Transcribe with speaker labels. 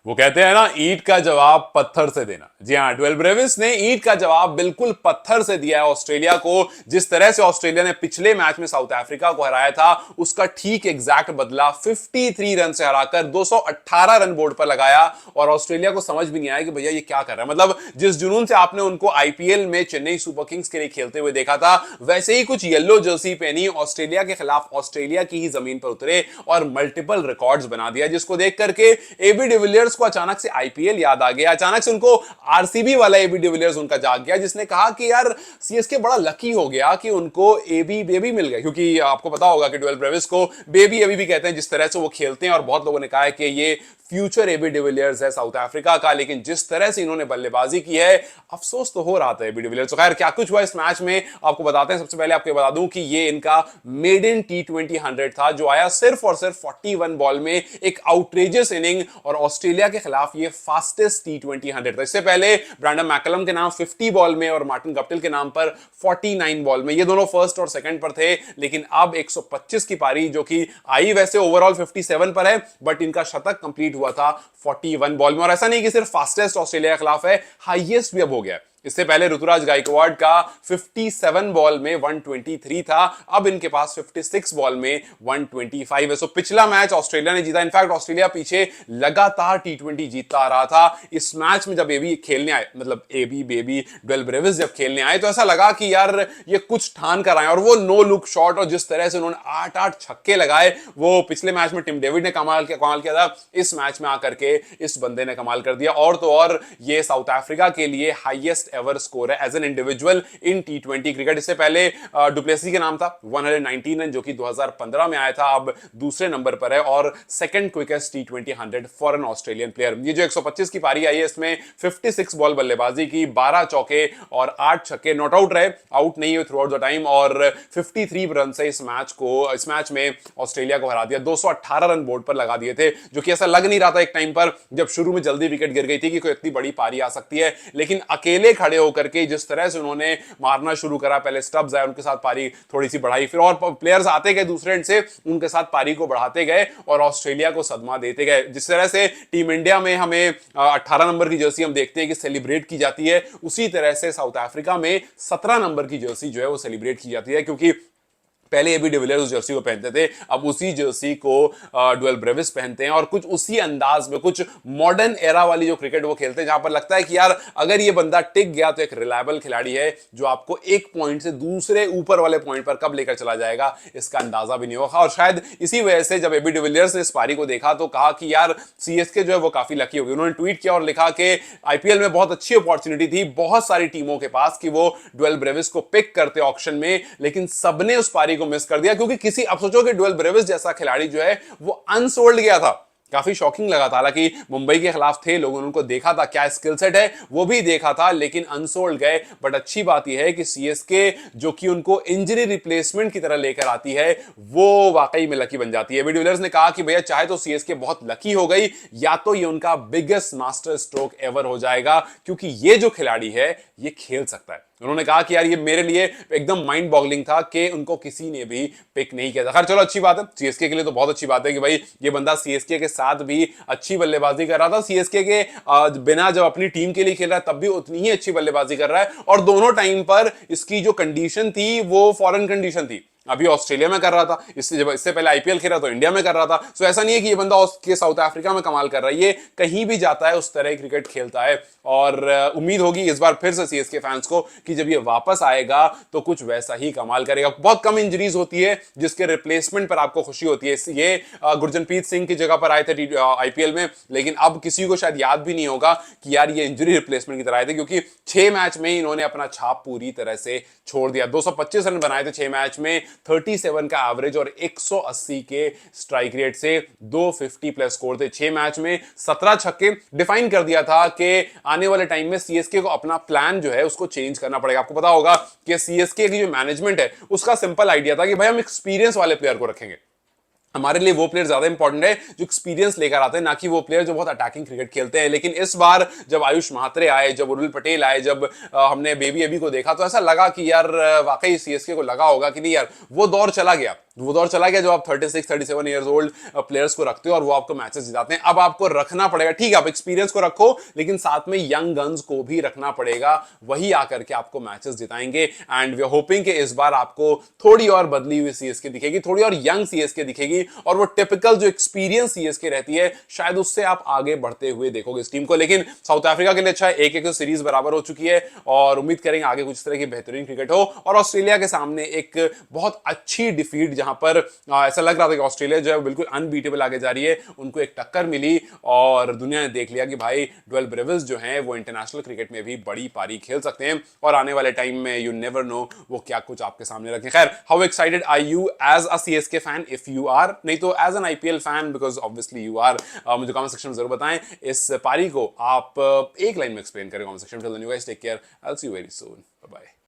Speaker 1: वो कहते हैं ना, ईंट का जवाब पत्थर से देना। जी हाँ, ड्वेल ब्रेविस ने ईंट का जवाब बिल्कुल पत्थर से दिया है ऑस्ट्रेलिया को। जिस तरह से ऑस्ट्रेलिया ने पिछले मैच में साउथ अफ्रीका को हराया था, उसका ठीक एग्जैक्ट बदला 53 रन से हराकर 218 रन बोर्ड पर लगाया। और ऑस्ट्रेलिया को समझ भी नहीं आया कि भैया ये क्या कर रहा है। मतलब जिस जुनून से आपने उनको आईपीएल में चेन्नई सुपर किंग्स के लिए खेलते हुए देखा था, वैसे ही कुछ येलो जर्सी पहनी ऑस्ट्रेलिया के खिलाफ ऑस्ट्रेलिया की ही जमीन पर उतरे और मल्टीपल रिकॉर्ड्स बना दिया, जिसको देख करके एबी डिविलियर्स को अचानक से आईपीएल याद आ गया। अचानक से उनको आरसीबी वाला एबी डिविलियर्स उनका जाग गया, जिसने कहा कि यार सीएसके बड़ा लकी हो गया कि उनको एबी बेबी मिल गया। क्योंकि आपको पता होगा कि ड्वेल ब्रेविस को बेबी एबी भी कहते हैं, जिस तरह से वो खेलते हैं। और बहुत लोगों ने कहा है कि ये फ्यूचर एबी डिविलियर्स है साउथ अफ्रीका का। लेकिन जिस तरह से इन्होंने बल्लेबाजी की है, अफसोस तो हो रहा था एबी डिविलियर्स। तो खैर, क्या कुछ हुआ इस मैच में आपको बताते हैं। सबसे पहले आपको बता दूं कि ये इनका मेडन टी20 100 था, जो आया सिर्फ और सिर्फ 41 बॉल में। एक आउटरेजियस इनिंग, और ऑस्ट्रेलिया के खिलाफ ये फास्टेस्ट टी20 100 था। इससे पहले ब्रैंडन मैकलम के नाम 50 बॉल में और मार्टिन गप्टिल के नाम पर 49 बॉल में, ये दोनों फर्स्ट और सेकंड पर थे। लेकिन अब 125 की पारी, जो कि आई वैसे ओवरऑल 57 पर है, बट इनका शतक कंप्लीट हुआ था 41 बॉल में। और ऐसा नहीं कि सिर्फ फास्टेस्ट ऑस्ट्रेलिया के खिलाफ है, हाईएस्ट भी अब हो गया। इससे पहले ऋतुराज गायकवाड़ का 57 बॉल में 123 था, अब इनके पास 56 बॉल में 125 है। सो पिछला मैच ऑस्ट्रेलिया ने जीता। इनफैक्ट ऑस्ट्रेलिया पीछे लगातार टी20 जीतता आ रहा था। इस मैच में जब एबी खेलने आए, मतलब एबी बेबी ड्वेल ब्रेविस जब खेलने आए, तो ऐसा लगा कि यार ये कुछ ठान कर आए। और वो नो लुक शॉट, और जिस तरह से उन्होंने 8-8 छक्के लगाए, वो पिछले मैच में टिम डेविड ने कमाल किया था, इस मैच में आकर के इस बंदे ने कमाल कर दिया। और तो और ये साउथ अफ्रीका के लिए हाईएस्ट एवर स्कोर है एज एन इंडिविजुअल इन टी20 क्रिकेट। इससे पहले डुप्लेसी के नाम था 119 रन, जो कि 2015 में आया था, अब दूसरे नंबर पर है। और second quickest T20 100 for an Australian player. ये जो 125 की पारी आई है, इसमें 56 बॉल बल्लेबाजी की, 12 चौके और 8 छक्के। नॉट आउट रहे, आउट नहीं हुए थ्रू आउट द टाइम। और 53 रन से इस मैच में ऑस्ट्रेलिया को हरा दिया। 218 रन बोर्ड पर लगा दिए थे, जो कि ऐसा लग नहीं रहा था एक टाइम पर, जब शुरू में जल्दी विकेट गिर गई थी, कि कोई इतनी बड़ी पारी आ सकती है। लेकिन अकेले खड़े होकर के जिस तरह से उन्होंने मारना शुरू करा, पहले स्टब्स आए, उनके साथ पारी थोड़ी सी बढ़ाई, फिर और प्लेयर्स आते गए दूसरे एंड से, उनके साथ पारी को बढ़ाते गए और ऑस्ट्रेलिया को सदमा देते गए। जिस तरह से टीम इंडिया में हमें 18 नंबर की जर्सी हम देखते हैं कि सेलिब्रेट की जाती है, उसी तरह से साउथ अफ्रीका में 17 नंबर की जर्सी जो है वो सेलिब्रेट की जाती है। क्योंकि पहले एबी डिविलियर्स उस जर्सी को पहनते थे, अब उसी जर्सी को ड्वेल ब्रेविस पहनते हैं। और कुछ उसी अंदाज में, कुछ मॉडर्न एरा वाली जो क्रिकेट वो खेलते हैं, जहां पर लगता है कि यार अगर ये बंदा टिक गया तो एक रिलायबल खिलाड़ी है, जो आपको एक पॉइंट से दूसरे ऊपर वाले पॉइंट पर कब लेकर चला जाएगा, इसका अंदाजा भी नहीं होगा। और शायद इसी वजह से जब एबी डिविलियर्स ने इस पारी को देखा, तो कहा कि यार सीएसके जो है वो काफी लकी होगी। उन्होंने ट्वीट किया और लिखा कि आईपीएल में बहुत अच्छी अपॉर्चुनिटी थी बहुत सारी टीमों के पास कि वो ड्वेल ब्रेविस को पिक करते ऑक्शन में, लेकिन सबने उस पारी को मिस कर दिया। क्योंकि किसी, अब सोचो कि ड्वेल ब्रेविस जैसा खिलाड़ी जो है वो अनसोल्ड गया था। काफी शॉकिंग लगा था। हालांकि मुंबई के खिलाफ थे, लोगों ने उनको देखा था, क्या स्किल सेट है वो भी देखा था, लेकिन अनसोल्ड गए। बट अच्छी बात यह है कि सीएसके जो कि उनको इंजरी रिप्लेसमेंट की तरह लेकर आती है, वो वाकई में लकी बन जाती है। एबी डिविलियर्स ने कहा कि भैया चाहे तो सीएसके बहुत लकी हो गई, या तो ये उनका बिगेस्ट मास्टर स्ट्रोक एवर हो जाएगा, क्योंकि ये जो खिलाड़ी है ये खेल सकता है। उन्होंने कहा कि यार ये मेरे लिए एकदम माइंड बॉगलिंग था कि उनको किसी ने भी पिक नहीं किया था। खैर चलो, अच्छी बात है सीएसके के लिए, तो बहुत अच्छी बात है कि भाई ये बंदा सीएसके के साथ भी अच्छी बल्लेबाजी कर रहा था। सीएसके के बिना जब अपनी टीम के लिए खेल रहा है, तब भी उतनी ही अच्छी बल्लेबाजी कर रहा है। और दोनों टाइम पर इसकी जो कंडीशन थी वो फॉरेन कंडीशन थी। अभी ऑस्ट्रेलिया में कर रहा था, इससे पहले आईपीएल खेला तो इंडिया में कर रहा था। सो ऐसा नहीं है कि ये बंदा साउथ अफ्रीका में कमाल कर रहा है, ये कहीं भी जाता है उस तरह की क्रिकेट खेलता है। और उम्मीद होगी इस बार फिर से सीएसके फैंस को कि जब ये वापस आएगा तो कुछ वैसा ही कमाल करेगा। बहुत कम इंजरीज होती है जिसके रिप्लेसमेंट पर आपको खुशी होती है। ये गुरजनप्रीत सिंह की जगह पर आए थे आईपीएल में, लेकिन अब किसी को शायद याद भी नहीं होगा कि यार ये इंजरी रिप्लेसमेंट की तरह आए थे, क्योंकि 6 मैच में इन्होंने अपना छाप पूरी तरह से छोड़ दिया। 225 रन बनाए थे 6 मैच में, 37 का एवरेज और 180 के स्ट्राइक रेट से 250 प्लस स्कोर थे 6 मैच में, 17 छक्के। डिफाइन कर दिया था कि आने वाले टाइम में सीएसके को अपना प्लान जो है उसको चेंज करना पड़ेगा। आपको पता होगा कि सीएसके की जो मैनेजमेंट है उसका सिंपल आइडिया था कि भाई हम एक्सपीरियंस वाले प्लेयर को रखेंगे। हमारे लिए वो प्लेयर ज्यादा इंपॉर्टेंट है जो एक्सपीरियंस लेकर आते हैं, ना कि वो प्लेयर जो बहुत अटैकिंग क्रिकेट खेलते हैं। लेकिन इस बार जब आयुष महात्रे आए, जब उर्विल पटेल आए, जब हमने बेबी अबी को देखा, तो ऐसा लगा कि यार वाकई सीएसके को लगा होगा कि नहीं यार वो दौर चला गया वो दौर चला गया जब आप 36 37 ईयर्स ओल्ड प्लेयर्स को रखते हो और वो आपको मैचेस जिताते हैं। अब आपको रखना पड़ेगा, ठीक है आप एक्सपीरियंस को रखो लेकिन साथ में यंग गन्स को भी रखना पड़ेगा, वही आकर के आपको मैचेस जिताएंगे। एंड वी आर होपिंग कि इस बार आपको थोड़ी और बदली हुई सीएसके दिखेगी, थोड़ी और यंग सीएसके दिखेगी, और वो टिपिकल जो एक्सपीरियंस सीएसके रहती है शायद उससे आप आगे बढ़ते हुए देखोगे इस टीम को। लेकिन साउथ अफ्रीका के लिए अच्छा है, एक एक सीरीज बराबर हो चुकी है और उम्मीद करेंगे आगे कुछ तरह की बेहतरीन क्रिकेट हो। और ऑस्ट्रेलिया के सामने एक बहुत अच्छी डिफीट, जहां पर ऐसा लग रहा था कि ऑस्ट्रेलिया जो है बिल्कुल अनबीटेबल आगे जा रही है, उनको एक टक्कर मिली और दुनिया ने देख लिया कि भाई ड्वेल ब्रेविस जो हैं वो इंटरनेशनल क्रिकेट में भी बड़ी पारी खेल सकते हैं और आने वाले टाइम में यू नेवर नो वो क्या कुछ आपके सामने रखें। खैर, how excited are you as a CSK fan? If you are, नहीं तो as an IPL fan, because obviously you are, मुझे कमेंट सेक्शन में जरूर बताएं इस पारी को आप एक लाइन में एक्सप्लेन करें कमेंट सेक्शन में। Till then you guys take care, I will see you very soon, bye bye.